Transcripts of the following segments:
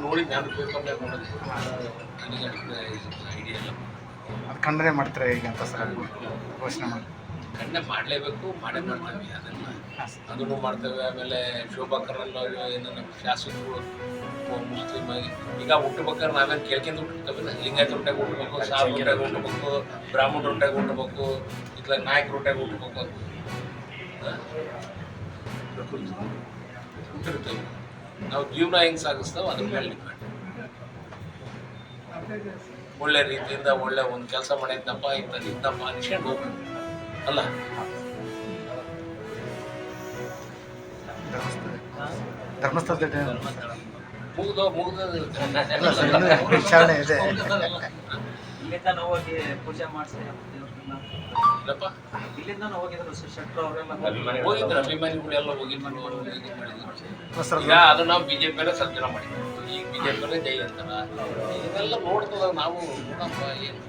ನೋಡಿ ನಾನು ಪೇಪರ್ನೇ ನೋಡೋದು ನನಗೆ ಐಡಿಯಾ ಇಲ್ಲ. ಅದು ಖಂಡನೆ ಮಾಡ್ತಾರೆ ಈಗ ಅಂತ ಸರ್ ಘೋಷಣೆ ಮಾಡಿ ಖಂಡನೆ ಮಾಡಲೇಬೇಕು, ಮಾಡೇ ಮಾಡ್ತೇವೆ ಅದನ್ನು, ಅದನ್ನು ಮಾಡ್ತೇವೆ. ಆಮೇಲೆ ಶೋಭಾ ಕರಂದ್ಲಾಜೆ ಏನು ನಮ್ಮ ಶಾಸಕರು ಮುಸ್ಲಿಮ್ ಆಗಿ ಈಗ ಹುಟ್ಟಬೇಕಾದ್ರೆ ನಾವೇನು ಕೇಳ್ಕೊಂಡು ಹುಟ್ಟಿರ್ತೇವೆ. ಲಿಂಗಾಯತ ಹೊಟ್ಟೆಗೆ ಹುಟ್ಟಬೇಕು, ಸಾಲ್ ಹೊಟ್ಟೆಗೆ ಹುಟ್ಟಬೇಕು, ಬ್ರಾಹ್ಮಣ ಹೊಟ್ಟೆಗೆ ಹುಟ್ಟಬೇಕು, ಇತ್ಲಾಗ ನಾಯಕರ ಹೊಟ್ಟೆಗೆ ಹುಟ್ಟಬೇಕು ಅಂತ ಹುಟ್ಟಿರ್ತೇವೆ. ನಾವು ಜೀವನ ಹೆಂಗೆ ಸಾಗಿಸ್ತೇವೆ ಅದ್ರ ಮೇಲೆ ಡಿಪೆಂಡ್. ಒಳ್ಳೆ ರೀತಿಯಿಂದ ಒಳ್ಳೆ ಒಂದು ಕೆಲಸ ಮಾಡಿದ್ದಪ್ಪ ಇಂಥಪ್ಪ ಅನ್ಸ್ಕೊಂಡು ಹೋಗ್ಬೇಕು ಅಲ್ಲ. ಧರ್ಮಸ್ಥಳದ ಮುಗ್ದು ವಿಚಾರಣೆ ಇದೆ. ಇಲ್ಲಿಂದ ಹೋಗಿ ಪೂಜೆ ಮಾಡಿಸಿ ಇಲ್ಲಪ್ಪ ಇಲ್ಲಿಂದ ಹೋಗಿದ್ರು ಶೆಟ್ರು ಅವರೆಲ್ಲ ಹೋಗಿದ್ರು, ಅಭಿಮಾನಿಗಳೆಲ್ಲ ಹೋಗಿದ್ರು. ಈಗ ಅದು ನಾವು ಬಿಜೆಪಿಯಲ್ಲೇ ಸರ್ಜನ ಮಾಡಿದ್ವಿ, ಈಗ ಬಿಜೆಪಿಯಲ್ಲೇ ಜೈ ಅಂತಾರ. ಇದೆಲ್ಲ ನೋಡ್ತದ ನಾವು ನೋಡಪ್ಪ ಏನು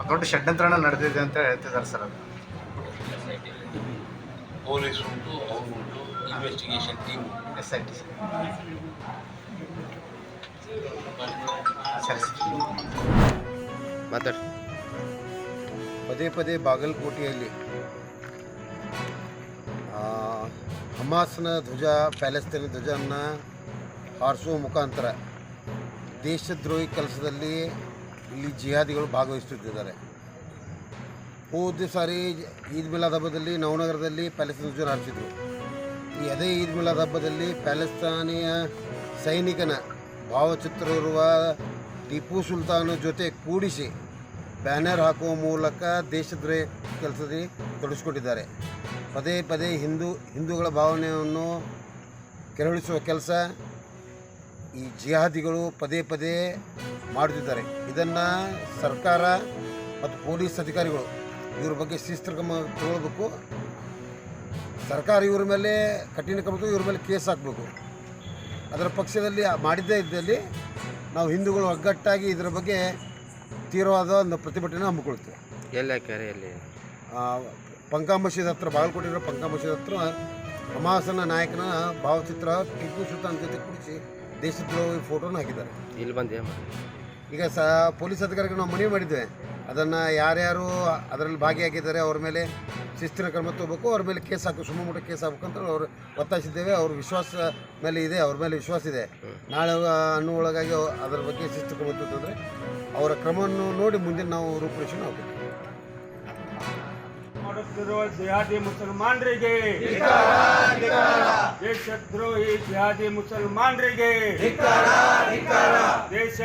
ದೊಡ್ಡ ಷಡ್ಯಂತ್ರ ನಡೆದಿದೆ ಅಂತ ಹೇಳ್ತಿದ್ದಾರೆ ಸರ್. ಅದು ಪೊಲೀಸ್ ಉಂಟು, ಅವ್ರು ಉಂಟು, ಇನ್ವೆಸ್ಟಿಗೇಷನ್ ಟೀಮ್ SIT ಸರಿ ಮಾತಾಡಿ. ಪದೇ ಪದೇ ಬಾಗಲಕೋಟೆಯಲ್ಲಿ ಹಮಾಸ್ನ ಧ್ವಜ, ಪ್ಯಾಲೆಸ್ತೈನ್ ಧ್ವಜವನ್ನು ಹಾರಿಸುವ ಮುಖಾಂತರ ದೇಶದ್ರೋಹಿ ಕೆಲಸದಲ್ಲಿ ಇಲ್ಲಿ ಜಿಹಾದಿಗಳು ಭಾಗವಹಿಸುತ್ತಿದ್ದಾರೆ. ಹೋದ ಸಾರಿ ಈದ್ ಮಿಲಾದ್ ಹಬ್ಬದಲ್ಲಿ ನವನಗರದಲ್ಲಿ ಪ್ಯಾಲೆಸ್ತೈನ್ ಧ್ವಜ ಹಾರಿಸಿದ್ರು. ಅದೇ ಈದ್ ಮಿಲಾದ್ ಹಬ್ಬದಲ್ಲಿ ಪ್ಯಾಲೆಸ್ತಾನಿಯ ಸೈನಿಕನ ಭಾವಚಿತ್ರವಿರುವ ಟಿಪ್ಪು ಸುಲ್ತಾನ್ ಜೊತೆ ಕೂಡಿಸಿ ಬ್ಯಾನರ್ ಹಾಕುವ ಮೂಲಕ ದೇಶದ್ರೋಹಿ ಕೆಲಸದಲ್ಲಿ ತೊಡಗಿಸಿಕೊಂಡಿದ್ದಾರೆ. ಪದೇ ಪದೇ ಹಿಂದೂಗಳ ಭಾವನೆಯನ್ನು ಕೆರಳಿಸುವ ಕೆಲಸ ಈ ಜಿಹಾದಿಗಳು ಪದೇ ಪದೇ ಮಾಡುತ್ತಿದ್ದಾರೆ. ಇದನ್ನು ಸರ್ಕಾರ ಮತ್ತು ಪೊಲೀಸ್ ಅಧಿಕಾರಿಗಳು ಇವ್ರ ಬಗ್ಗೆ ಶಿಸ್ತು ಕ್ರಮ ತಗೊಳ್ಬೇಕು. ಸರ್ಕಾರ ಇವ್ರ ಮೇಲೆ ಕಠಿಣ ಕ್ರಮ ಇವ್ರ ಮೇಲೆ ಕೇಸ್ ಹಾಕಬೇಕು. ಅದರ ಪಕ್ಷದಲ್ಲಿ ಮಾಡಿದ್ದೇ ಇದ್ದಲ್ಲಿ ನಾವು ಹಿಂದೂಗಳು ಒಗ್ಗಟ್ಟಾಗಿ ಇದರ ಬಗ್ಗೆ ತೀವ್ರವಾದ ಒಂದು ಪ್ರತಿಭಟನೆ ಹಮ್ಮಿಕೊಳ್ತೇವೆ. ಎಲ್ಲಿ ಹಾಕ್ಯಾರೆ? ಎಲ್ಲಿ? ಪಂಕಾ ಮಸೀದ್ ಹತ್ರ, ಬಾಗಲಕೋಟೆಯ ಪಂಕಾ ಮಸೀದ್ ಹತ್ರ ಹಮಾಸನ ನಾಯಕನ ಭಾವಚಿತ್ರ ಟಿಪ್ಪು ಸುಲ್ತಾನ್ ಜೊತೆ ಕೂಡಿಸಿ ದೇಶದ್ರೋಹಿ ಫೋಟೋನ ಹಾಕಿದ್ದಾರೆ. ಇಲ್ಲಿ ಬಂದು ಈಗ ಪೊಲೀಸ್ ಅಧಿಕಾರಿಗಳು ನಾವು ಮನವಿ ಮಾಡಿದ್ದೇವೆ. ಅದನ್ನು ಯಾರ್ಯಾರು ಅದರಲ್ಲಿ ಭಾಗಿಯಾಗಿದ್ದಾರೆ ಅವ್ರ ಮೇಲೆ ಶಿಸ್ತಿನ ಕ್ರಮ ತಗೋಬೇಕು, ಅವ್ರ ಮೇಲೆ ಕೇಸ್ ಹಾಕು, ಸುಮ್ಮನೆ ಕೇಸ್ ಹಾಕಬೇಕು ಅಂತ ಅವರು ಒತ್ತಾಯಿಸಿದ್ದೇವೆ. ಅವ್ರ ವಿಶ್ವಾಸ ಮೇಲೆ ಇದೆ, ಅವ್ರ ಮೇಲೆ ವಿಶ್ವಾಸ ಇದೆ. ನಾಳೆ ಅನ್ನುವೊಳಗಾಗಿ ಅದರ ಬಗ್ಗೆ ಶಿಸ್ತು ಕ್ರಮ ತಗೊಂಡ್ರೆ ಅವರ ಕ್ರಮವನ್ನು ನೋಡಿ ಮುಂದಿನ ನಾವು ರೂಪುರೇಷೆ ಹಾಕಬೇಕು. ಮಾಡುತ್ತಿರುವ ಜಿಹಾದಿ ಮುಸಲ್ಮಾನರಿಗೆ, ದೇಶದ್ರೋಹಿ ಜಿಹಾದಿ ಮುಸಲ್ಮಾನರಿಗೆ ದೇಶ